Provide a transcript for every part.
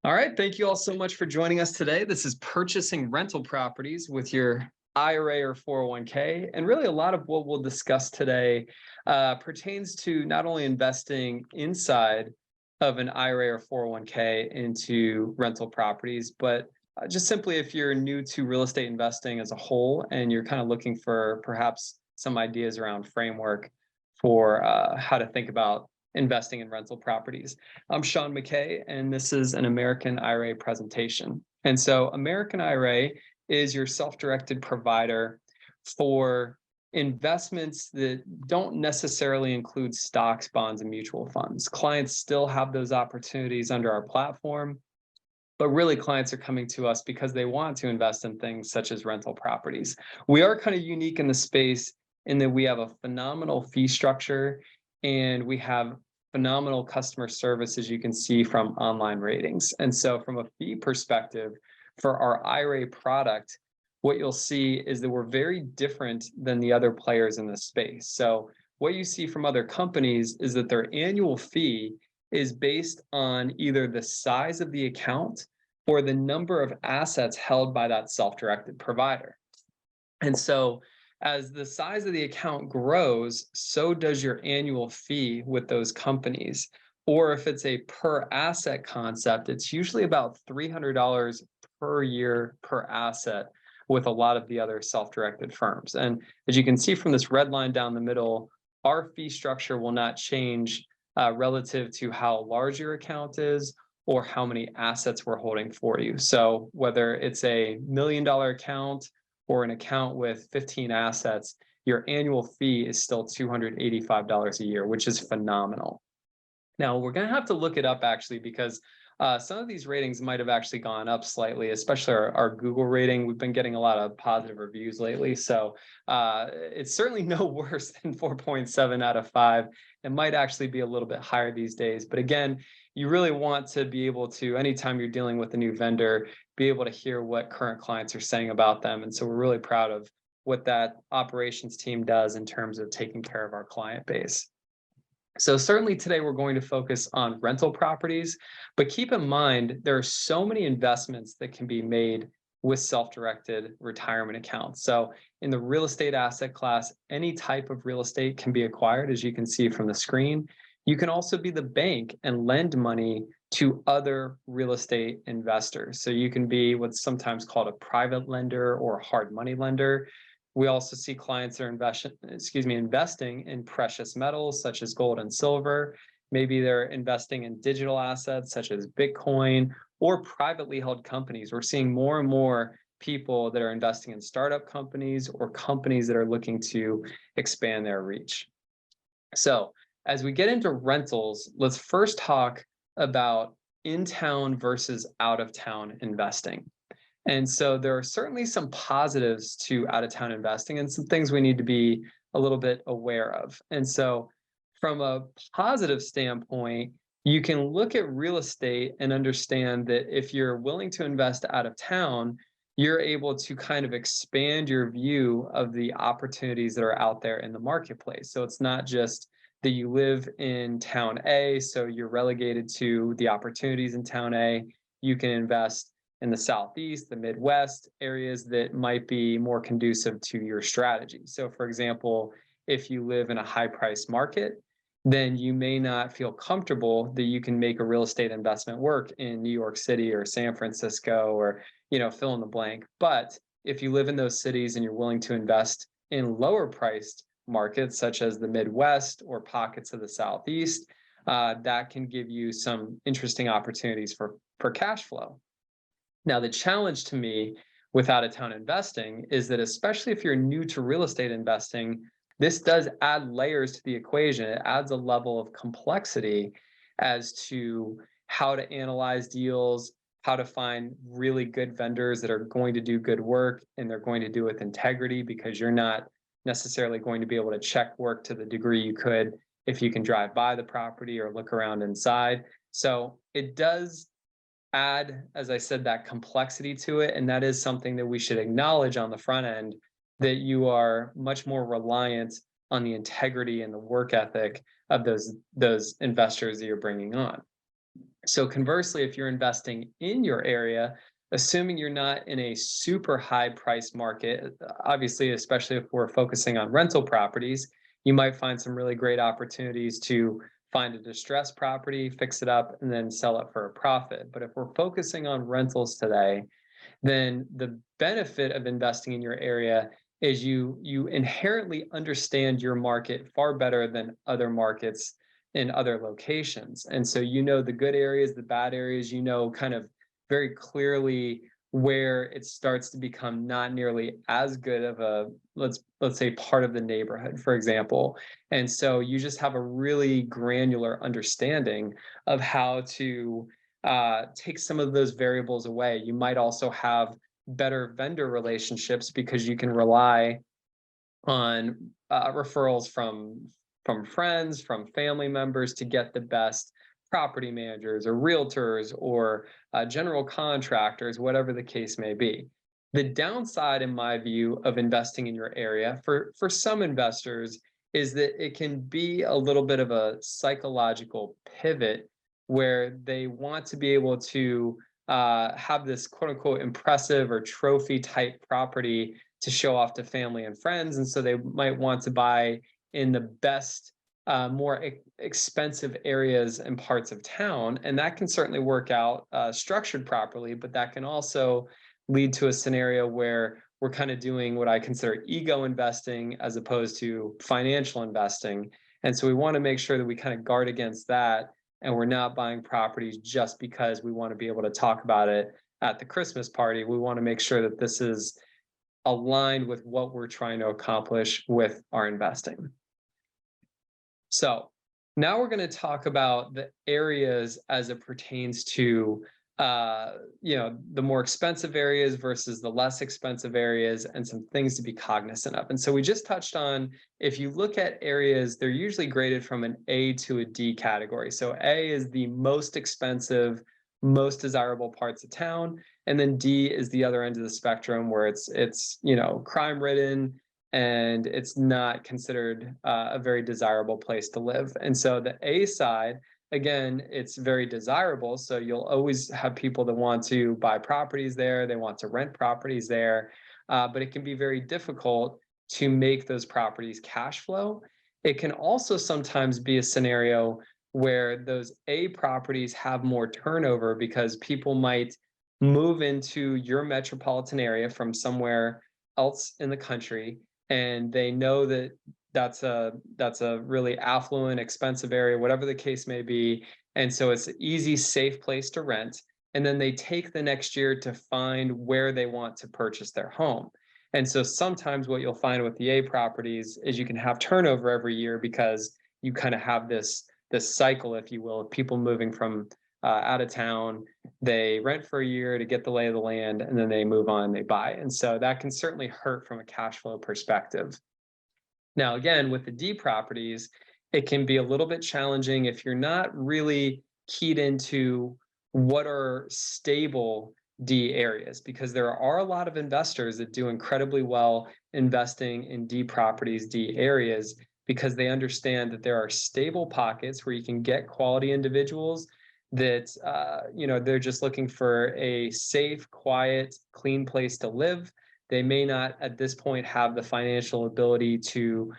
All right. Thank you all so much for joining us today. This is purchasing rental properties with your IRA or 401k. And really, a lot of what we'll discuss today pertains to not only investing inside of an IRA or 401k into rental properties, but just simply if you're new to real estate investing as a whole and you're kind of looking for perhaps some ideas around framework for how to think about investing in rental properties. I'm Sean McKay, and this is an American IRA presentation. And so American IRA is your self-directed provider for investments that don't necessarily include stocks, bonds, and mutual funds. Clients still have those opportunities under our platform, but really clients are coming to us because they want to invest in things such as rental properties. We are kind of unique in the space in that we have a phenomenal fee structure and we have phenomenal customer service, as you can see from online ratings. And so from a fee perspective, for our IRA product, what you'll see is that we're very different than the other players in the space. So what you see from other companies is that their annual fee is based on either the size of the account or the number of assets held by that self-directed provider. And so as the size of the account grows, so does your annual fee with those companies. Or if it's a per asset concept, it's usually about $300 per year per asset with a lot of the other self-directed firms. And as you can see from this red line down the middle, our fee structure will not change relative to how large your account is or how many assets we're holding for you. So whether it's a $1 million account or an account with 15 assets, your annual fee is still $285 a year, which is phenomenal. Now, we're going to have to look it up actually because some of these ratings might have actually gone up slightly, especially our Google rating. We've been getting a lot of positive reviews lately. So it's certainly no worse than 4.7 out of 5. It might actually be a little bit higher these days. But again, you really want to be able to, anytime you're dealing with a new vendor, be able to hear what current clients are saying about them. And so we're really proud of what that operations team does in terms of taking care of our client base. So certainly today we're going to focus on rental properties, but keep in mind there are so many investments that can be made with self-directed retirement accounts. So in the real estate asset class, any type of real estate can be acquired, as you can see from the screen. You can also be the bank and lend money to other real estate investors. So you can be what's sometimes called a private lender or a hard money lender. We also see clients that are investing in precious metals such as gold and silver. Maybe they're investing in digital assets such as Bitcoin or privately held companies. We're seeing more and more people that are investing in startup companies or companies that are looking to expand their reach. So as we get into rentals, let's first talk about in-town versus out-of-town investing. And so there are certainly some positives to out-of-town investing and some things we need to be a little bit aware of. And so from a positive standpoint, you can look at real estate and understand that if you're willing to invest out of town, you're able to kind of expand your view of the opportunities that are out there in the marketplace. So it's not just that you live in town A, so you're relegated to the opportunities in town A. You can invest in the Southeast, the Midwest, areas that might be more conducive to your strategy. So for example, if you live in a high price market, then you may not feel comfortable that you can make a real estate investment work in New York City or San Francisco or, fill in the blank. But if you live in those cities and you're willing to invest in lower priced markets, such as the Midwest or pockets of the Southeast, that can give you some interesting opportunities for cash flow. Now, the challenge to me with out-of-town investing is that especially if you're new to real estate investing, this does add layers to the equation. It adds a level of complexity as to how to analyze deals, how to find really good vendors that are going to do good work, and they're going to do it with integrity because you're not necessarily going to be able to check work to the degree you could if you can drive by the property or look around inside. So it does add, as I said, that complexity to it. And that is something that we should acknowledge on the front end, that you are much more reliant on the integrity and the work ethic of those investors that you're bringing on. So conversely, if you're investing in your area, assuming you're not in a super high price market, obviously, especially if we're focusing on rental properties, you might find some really great opportunities to find a distressed property, fix it up, and then sell it for a profit. But if we're focusing on rentals today, then the benefit of investing in your area is you inherently understand your market far better than other markets in other locations. And so you know the good areas, the bad areas, you know kind of very clearly where it starts to become not nearly as good of a let's say part of the neighborhood, for example. And so you just have a really granular understanding of how to take some of those variables away. You might also have better vendor relationships because you can rely on referrals from friends, from family members to get the best property managers or realtors or general contractors, whatever the case may be. The downside, in my view, of investing in your area for some investors is that it can be a little bit of a psychological pivot where they want to be able to have this quote unquote impressive or trophy type property to show off to family and friends. And so they might want to buy in the best, more expensive areas and parts of town. And that can certainly work out structured properly, but that can also lead to a scenario where we're kind of doing what I consider ego investing as opposed to financial investing. And so we want to make sure that we kind of guard against that. And we're not buying properties just because we want to be able to talk about it at the Christmas party. We want to make sure that this is aligned with what we're trying to accomplish with our investing. So now we're going to talk about the areas as it pertains to the more expensive areas versus the less expensive areas and some things to be cognizant of. And so we just touched on, if you look at areas, they're usually graded from an A to a D category. So A is the most expensive, most desirable parts of town. And then D is the other end of the spectrum where it's crime ridden and it's not considered a very desirable place to live. And so the A side, again, it's very desirable. So you'll always have people that want to buy properties there. They want to rent properties there. But it can be very difficult to make those properties cash flow. It can also sometimes be a scenario where those A properties have more turnover because people might move into your metropolitan area from somewhere else in the country, and they know that that's a really affluent, expensive area, whatever the case may be. And so it's an easy, safe place to rent. And then they take the next year to find where they want to purchase their home. And so sometimes what you'll find with the A properties is you can have turnover every year because you kind of have this cycle, if you will, of people moving from out of town. They rent for a year to get the lay of the land, and then they move on, they buy. And so that can certainly hurt from a cash flow perspective. Now, again, with the D properties, it can be a little bit challenging if you're not really keyed into what are stable D areas, because there are a lot of investors that do incredibly well investing in D properties, D areas, because they understand that there are stable pockets where you can get quality individuals that they're just looking for a safe, quiet, clean place to live. They may not at this point have the financial ability to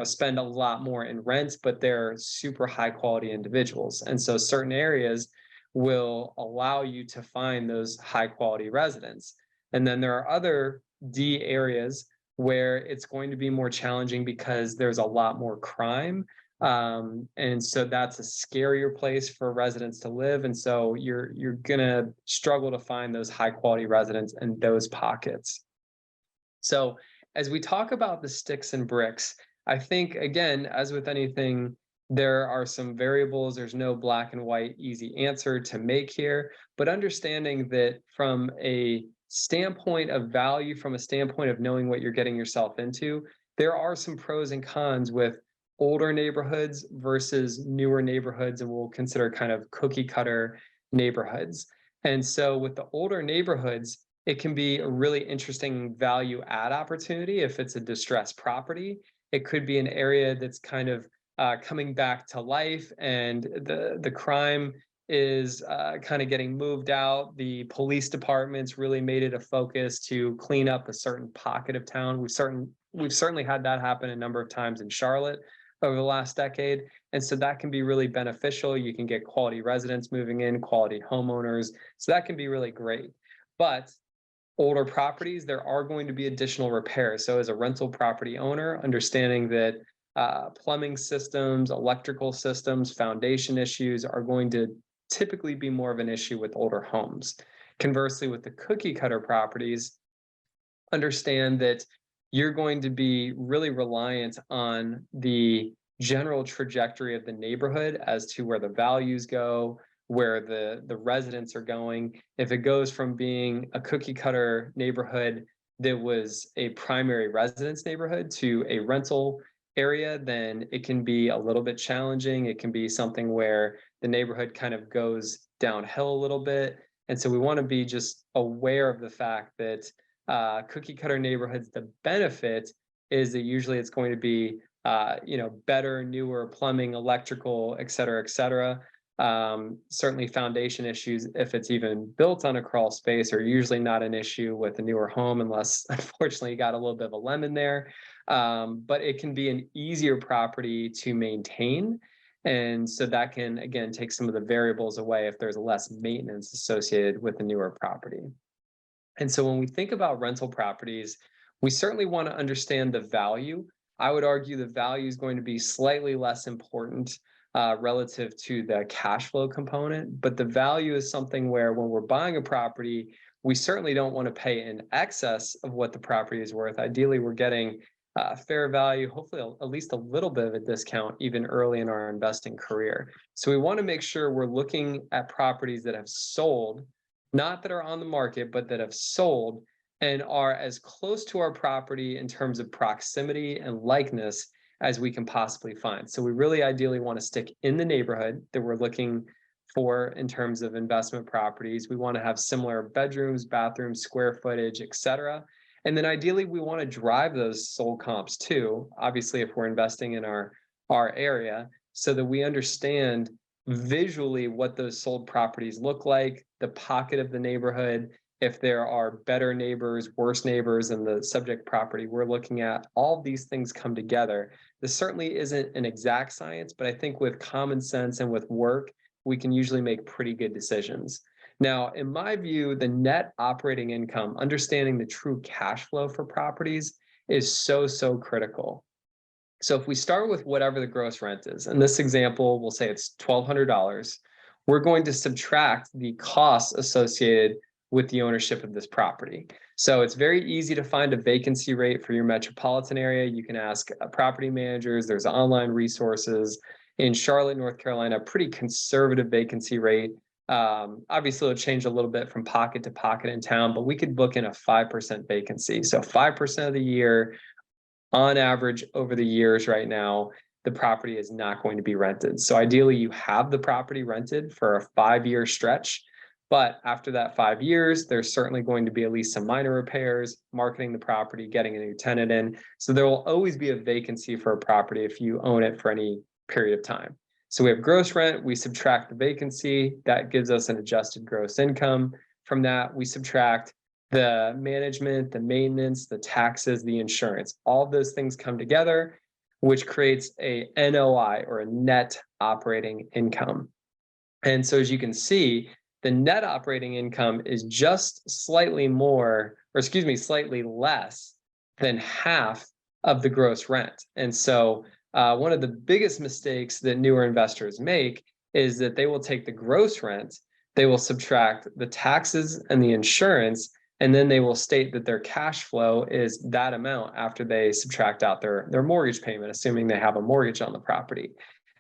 spend a lot more in rent, but they're super high quality individuals. And so certain areas will allow you to find those high quality residents. And then there are other D areas where it's going to be more challenging because there's a lot more crime. And so that's a scarier place for residents to live. And so you're gonna struggle to find those high quality residents in those pockets. So as we talk about the sticks and bricks, I think, again, as with anything, there are some variables. There's no black and white easy answer to make here, but understanding that from a standpoint of value, from a standpoint of knowing what you're getting yourself into, there are some pros and cons with older neighborhoods versus newer neighborhoods, and we'll consider kind of cookie cutter neighborhoods. And so with the older neighborhoods, it can be a really interesting value add opportunity if it's a distressed property. It could be an area that's kind of coming back to life, and the crime is kind of getting moved out. The police departments really made it a focus to clean up a certain pocket of town. We've certainly had that happen a number of times in Charlotte over the last decade. And so that can be really beneficial. You can get quality residents moving in, quality homeowners. So that can be really great. But older properties, there are going to be additional repairs. So as a rental property owner, understanding that plumbing systems, electrical systems, foundation issues are going to typically be more of an issue with older homes. Conversely, with the cookie cutter properties, understand that you're going to be really reliant on the general trajectory of the neighborhood as to where the values go, where the residents are going. If it goes from being a cookie cutter neighborhood that was a primary residence neighborhood to a rental area, then it can be a little bit challenging. It can be something where the neighborhood kind of goes downhill a little bit. And so we want to be just aware of the fact that cookie cutter neighborhoods, the benefit is that usually it's going to be better, newer plumbing, electrical, et cetera, et cetera. Certainly foundation issues, if it's even built on a crawl space, are usually not an issue with a newer home, unless unfortunately you got a little bit of a lemon there. But it can be an easier property to maintain. And so that can, again, take some of the variables away if there's less maintenance associated with the newer property. And so when we think about rental properties, we certainly want to understand the value. I would argue the value is going to be slightly less important relative to the cash flow component, but the value is something where when we're buying a property, we certainly don't want to pay in excess of what the property is worth. Ideally, we're getting fair value, hopefully at least a little bit of a discount even early in our investing career. So we want to make sure we're looking at properties that have sold, not that are on the market, but that have sold and are as close to our property in terms of proximity and likeness as we can possibly find. So we really ideally want to stick in the neighborhood that we're looking for in terms of investment properties. We want to have similar bedrooms, bathrooms, square footage, et cetera. And then ideally, we want to drive those sold comps too, obviously, if we're investing in our area, so that we understand visually what those sold properties look like, the pocket of the neighborhood, if there are better neighbors, worse neighbors in the subject property we're looking at. All of these things come together. This certainly isn't an exact science, but I think with common sense and with work, we can usually make pretty good decisions. Now, in my view, the net operating income, understanding the true cash flow for properties, is so critical. So if we start with whatever the gross rent is, in this example, we'll say it's $1,200, we're going to subtract the costs associated with the ownership of this property. So it's very easy to find a vacancy rate for your metropolitan area. You can ask property managers. There's online resources. In Charlotte, North Carolina, pretty conservative vacancy rate. Obviously, it'll change a little bit from pocket to pocket in town, but we could book in a 5% vacancy. So 5% of the year, on average, over the years right now, the property is not going to be rented. So ideally, you have the property rented for a 5-year stretch. But after that 5 years, there's certainly going to be at least some minor repairs, marketing the property, getting a new tenant in. So there will always be a vacancy for a property if you own it for any period of time. So we have gross rent, we subtract the vacancy, that gives us an adjusted gross income. From that, we subtract the management, the maintenance, the taxes, the insurance. All of those things come together, which creates a NOI, or a net operating income. And so as you can see, the net operating income is just slightly less than half of the gross rent. And so one of the biggest mistakes that newer investors make is that they will take the gross rent, they will subtract the taxes and the insurance, and then they will state that their cash flow is that amount after they subtract out their mortgage payment, assuming they have a mortgage on the property.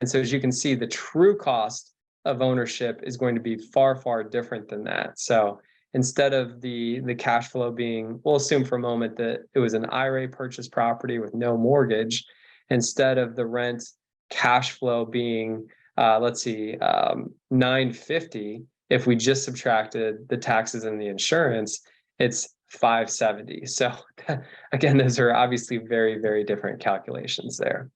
And so as you can see, the true cost of ownership is going to be far different than that. So instead of the cash flow being, we'll assume for a moment that it was an IRA purchase property with no mortgage, instead of the rent cash flow being, $950, if we just subtracted the taxes and the insurance, it's $570. So again, those are obviously very different calculations there.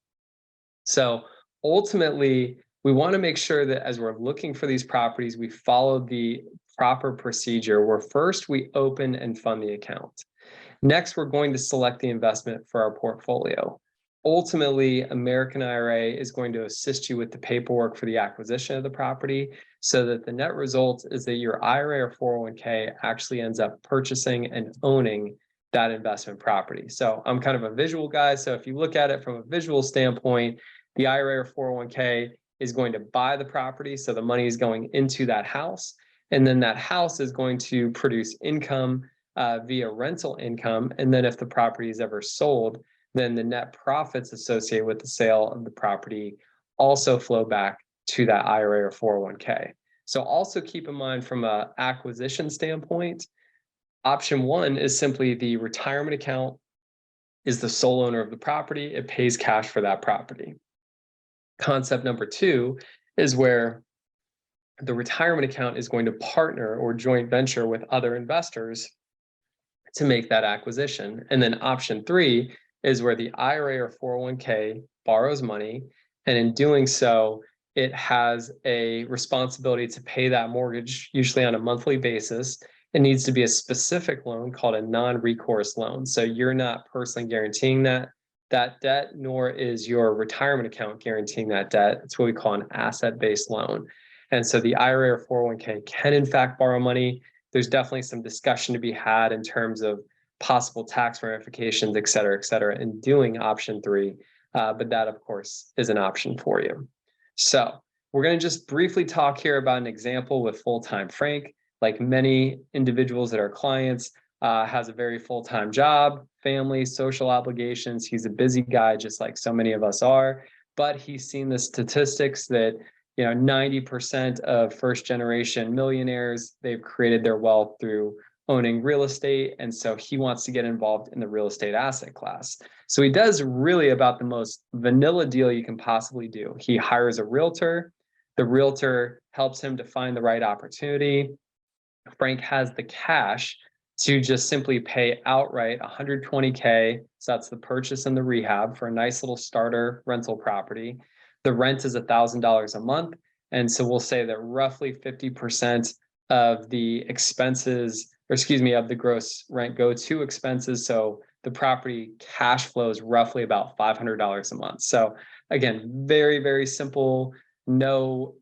So ultimately, we want to make sure that as we're looking for these properties, we follow the proper procedure where first we open and fund the account. Next, we're going to select the investment for our portfolio. Ultimately, American IRA is going to assist you with the paperwork for the acquisition of the property so that the net result is that your IRA or 401k actually ends up purchasing and owning that investment property. So I'm kind of a visual guy. So if you look at it from a visual standpoint, the IRA or 401k is going to buy the property. So the money is going into that house. And then that house is going to produce income via rental income. And then if the property is ever sold, then the net profits associated with the sale of the property also flow back to that IRA or 401k. So also keep in mind from an acquisition standpoint, option one is simply the retirement account is the sole owner of the property. It pays cash for that property. Concept number two is where the retirement account is going to partner or joint venture with other investors to make that acquisition. And then option three is where the IRA or 401k borrows money. And in doing so, it has a responsibility to pay that mortgage, usually on a monthly basis. It needs to be a specific loan called a non-recourse loan. So you're not personally guaranteeing that debt, nor is your retirement account guaranteeing that debt. It's what we call an asset-based loan. And so the IRA or 401k can in fact borrow money. There's definitely some discussion to be had in terms of possible tax ramifications, et cetera, in doing option three. But that, of course, is an option for you. So we're going to just briefly talk here about an example with full-time Frank. Like many individuals that are clients, has a very full-time job, family, social obligations. He's a busy guy, just like so many of us are. But he's seen the statistics that 90% of first-generation millionaires, they've created their wealth through owning real estate. And so he wants to get involved in the real estate asset class. So he does really about the most vanilla deal you can possibly do. He hires a realtor. The realtor helps him to find the right opportunity. Frank has the cash to just simply pay outright $120K. So that's the purchase and the rehab for a nice little starter rental property. The rent is $1,000 a month. And so we'll say that roughly 50% of the expenses, of the gross rent go to expenses. So the property cash flows roughly about $500 a month. So again, very, very simple, no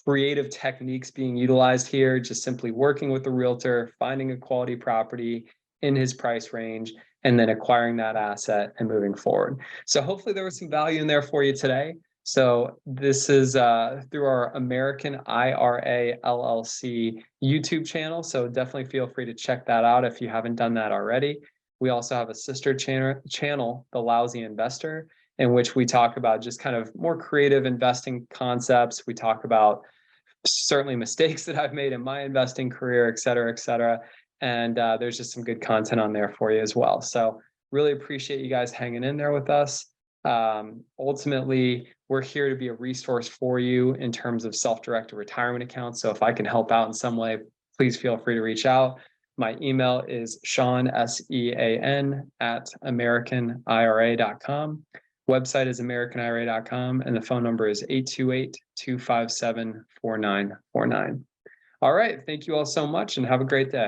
creative techniques being utilized here, just simply working with the realtor, finding a quality property in his price range, and then acquiring that asset and moving forward. So hopefully there was some value in there for you today. So this is through our American IRA LLC YouTube channel. So definitely feel free to check that out if you haven't done that already. We also have a sister channel, The Lousy Investor, in which we talk about just kind of more creative investing concepts. We talk about certainly mistakes that I've made in my investing career, et cetera, et cetera. And there's just some good content on there for you as well. So really appreciate you guys hanging in there with us. Ultimately, we're here to be a resource for you in terms of self-directed retirement accounts. So if I can help out in some way, please feel free to reach out. My email is Sean, SEAN, @AmericanIRA.com. Website is AmericanIRA.com, and the phone number is 828-257-4949. All right. Thank you all so much and have a great day.